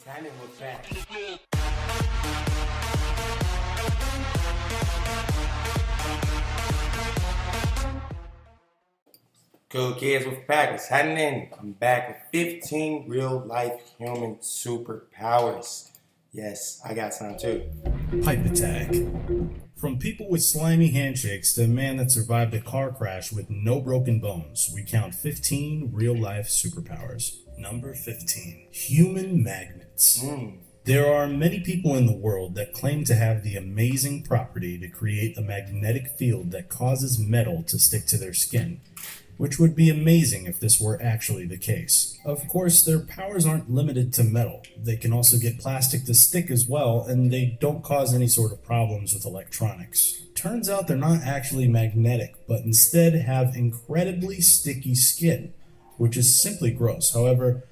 Cannon was back. Cool kids with Packers. Happening. I'm back with 15 real life human superpowers. Yes, I got some too. Pipe attack. From people with slimy handshakes to a man that survived a car crash with no broken bones, we count 15 real life superpowers. Number 15. Human magnets. There are many people in the world that claim to have the amazing property to create a magnetic field that causes metal to stick to their skin, which would be amazing if this were actually the case. Of course, their powers aren't limited to metal. They can also get plastic to stick as well, and they don't cause any sort of problems with electronics. Turns out they're not actually magnetic, but instead have incredibly sticky skin, which is simply gross. However,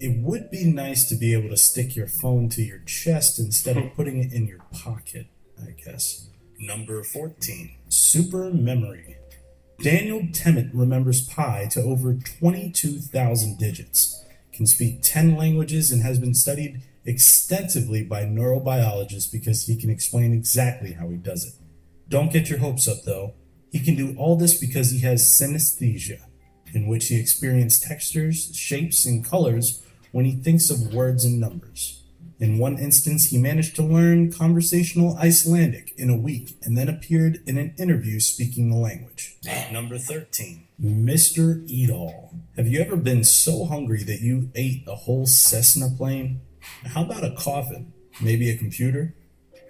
it would be nice to be able to stick your phone to your chest instead of putting it in your pocket, I guess. Number 14. Super memory. Daniel Temmet remembers pi to over 22,000 digits, can speak 10 languages, and has been studied extensively by neurobiologists because he can explain exactly how he does it. Don't get your hopes up though. He can do all this because he has synesthesia, in which he experiences textures, shapes, and colors when he thinks of words and numbers. In one instance, he managed to learn conversational Icelandic in a week and then appeared in an interview speaking the language. Number 13. Mr. Eat-All. Have you ever been so hungry that you ate a whole Cessna plane? How about a coffin? Maybe a computer?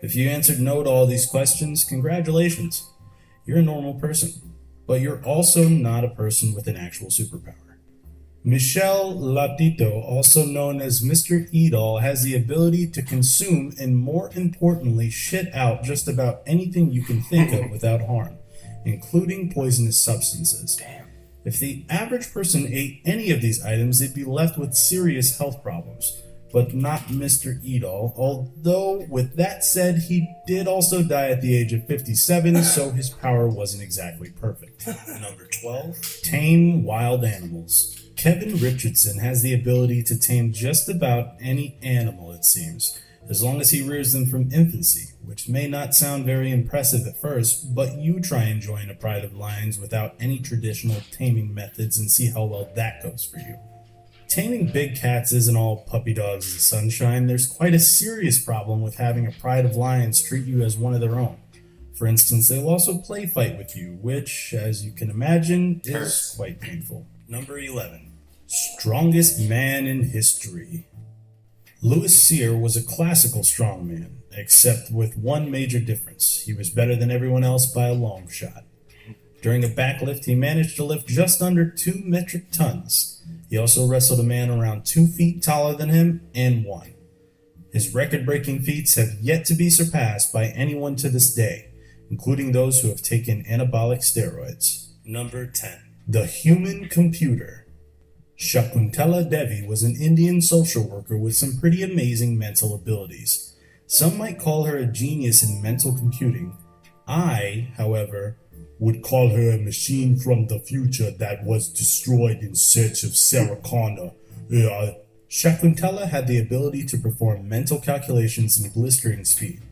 If you answered no to all these questions, congratulations. You're a normal person, but you're also not a person with an actual superpower. Michel Latito, also known as Mr. Eat-All, has the ability to consume and, more importantly, shit out just about anything you can think of without harm, including poisonous substances. If the average person ate any of these items, they'd be left with serious health problems, but not Mr. Eat-All, although with that said, he did also die at the age of 57, so his power wasn't exactly perfect. Number 12. Tame wild animals. Kevin Richardson has the ability to tame just about any animal, it seems, as long as he rears them from infancy, which may not sound very impressive at first, but you try and join a pride of lions without any traditional taming methods and see how well that goes for you. Taming big cats isn't all puppy dogs and sunshine. There's quite a serious problem with having a pride of lions treat you as one of their own. For instance, they'll also play fight with you, which, as you can imagine, is quite painful. Number 11. Strongest man in history. Louis Cyr was a classical strongman, except with one major difference. He was better than everyone else by a long shot. During a backlift, he managed to lift just under 2 metric tons. He also wrestled a man around 2 feet taller than him and won. His record-breaking feats have yet to be surpassed by anyone to this day, including those who have taken anabolic steroids. Number 10. The human computer. Shakuntala Devi was an Indian social worker with some pretty amazing mental abilities. Some might call her a genius in mental computing. I, however, would call her a machine from the future that was destroyed in search of Sarah Connor. Shakuntala had the ability to perform mental calculations in blistering speed.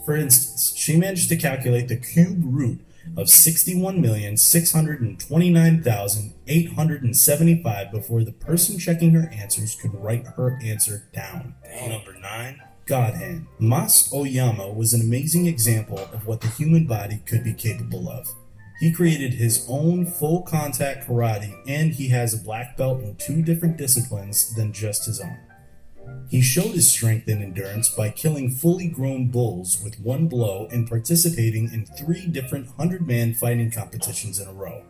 For instance, she managed to calculate the cube root of 61,629,875 before the person checking her answers could write her answer down. Number 9. God Hand. Mas Oyama was an amazing example of what the human body could be capable of. He created his own full contact karate, and he has a black belt in 2 different disciplines than just his own. He showed his strength and endurance by killing fully grown bulls with 1 blow and participating in 3 different 100-man fighting competitions in a row,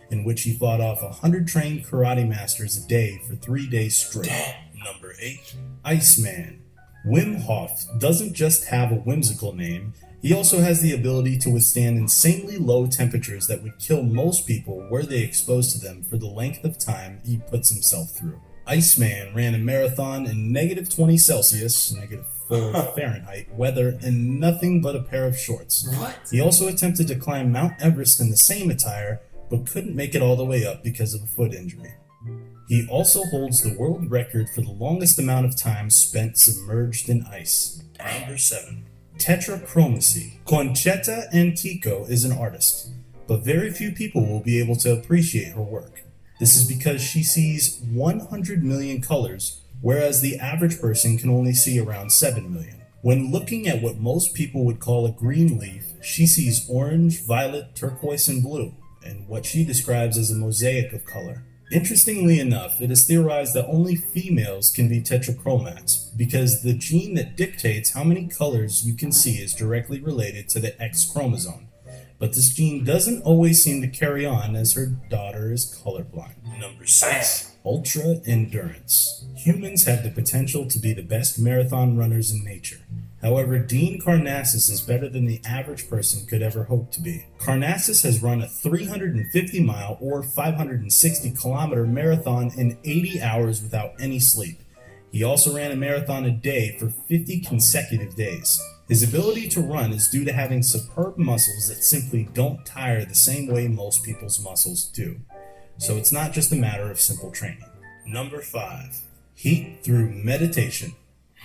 in which he fought off 100 trained karate masters a day for 3 days straight. Number 8. Iceman. Wim Hof doesn't just have a whimsical name, he also has the ability to withstand insanely low temperatures that would kill most people were they exposed to them for the length of time he puts himself through. Iceman ran a marathon in -20 Celsius, -4 Fahrenheit weather in nothing but a pair of shorts. What? He also attempted to climb Mount Everest in the same attire, but couldn't make it all the way up because of a foot injury. He also holds the world record for the longest amount of time spent submerged in ice. Number 7. Tetrachromacy. Conchetta Antico is an artist, but very few people will be able to appreciate her work. This is because she sees 100 million colors, whereas the average person can only see around 7 million. When looking at what most people would call a green leaf, she sees orange, violet, turquoise, and blue, and what she describes as a mosaic of color. Interestingly enough, it is theorized that only females can be tetrachromats because the gene that dictates how many colors you can see is directly related to the X chromosome. But this gene doesn't always seem to carry on as her daughter is colorblind. Number 6. Ultra endurance. Humans have the potential to be the best marathon runners in nature. However, Dean Karnassus is better than the average person could ever hope to be. Karnassus has run a 350-mile or 560-kilometer marathon in 80 hours without any sleep. He also ran a marathon a day for 50 consecutive days. His ability to run is due to having superb muscles that simply don't tire the same way most people's muscles do. So it's not just a matter of simple training. Number 5. Heat through meditation.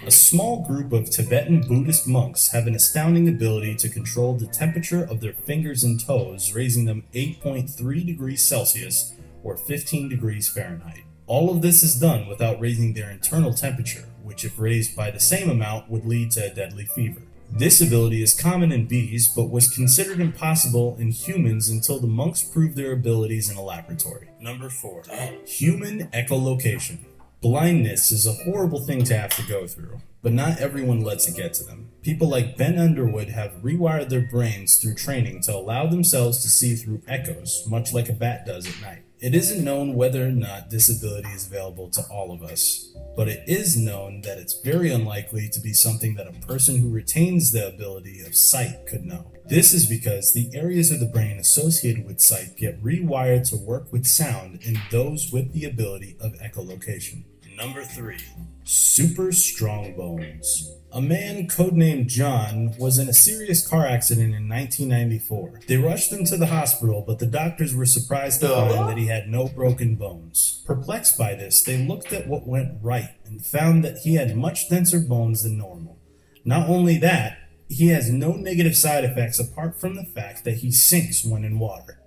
A small group of Tibetan Buddhist monks have an astounding ability to control the temperature of their fingers and toes, raising them 8.3 degrees Celsius or 15 degrees Fahrenheit. All of this is done without raising their internal temperature, which if raised by the same amount would lead to a deadly fever. This ability is common in bees, but was considered impossible in humans until the monks proved their abilities in a laboratory. Number 4. Human echolocation. Blindness is a horrible thing to have to go through, but not everyone lets it get to them. People like Ben Underwood have rewired their brains through training to allow themselves to see through echoes, much like a bat does at night. It isn't known whether or not this ability is available to all of us, but it is known that it's very unlikely to be something that a person who retains the ability of sight could know. This is because the areas of the brain associated with sight get rewired to work with sound in those with the ability of echolocation. Number 3. Super strong bones. A man codenamed John was in a serious car accident in 1994. They rushed him to the hospital, but the doctors were surprised to find that he had no broken bones. Perplexed by this, they looked at what went right and found that he had much denser bones than normal. Not only that, he has no negative side effects apart from the fact that he sinks when in water.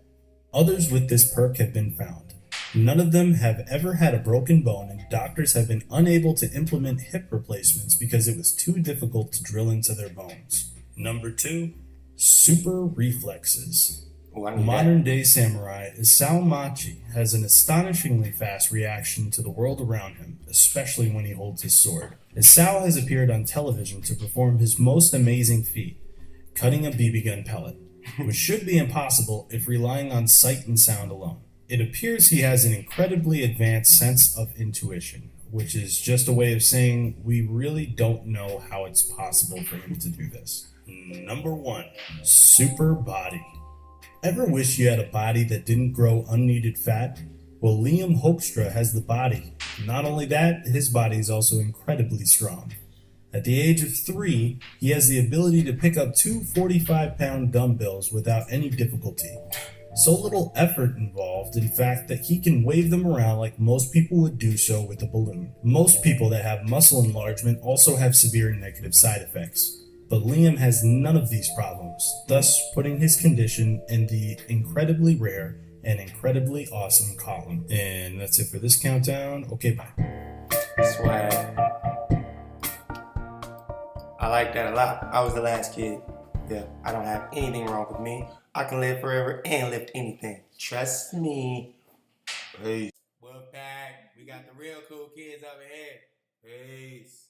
Others with this perk have been found. None of them have ever had a broken bone, and doctors have been unable to implement hip replacements because it was too difficult to drill into their bones. Number 2. Super reflexes. Modern-day samurai Isao Machi has an astonishingly fast reaction to the world around him, especially when he holds his sword. Isao has appeared on television to perform his most amazing feat, cutting a BB gun pellet, which should be impossible if relying on sight and sound alone. It appears he has an incredibly advanced sense of intuition, which is just a way of saying we really don't know how it's possible for him to do this. Number 1. Super body. Ever wish you had a body that didn't grow unneeded fat? Well, Liam Hoekstra has the body. Not only that, his body is also incredibly strong. At the age of 3, he has the ability to pick up 2 45-pound dumbbells without any difficulty. So little effort involved, in fact, that he can wave them around like most people would do so with a balloon. Most people that have muscle enlargement also have severe negative side effects, but Liam has none of these problems, thus putting his condition in the incredibly rare and incredibly awesome column. And that's it for this countdown. Okay, bye. Swag. I like that a lot. I was the last kid. Yeah, I don't have anything wrong with me. I can live forever and lift anything. Trust me. Peace. Wolfpack, we got the real cool kids over here. Peace.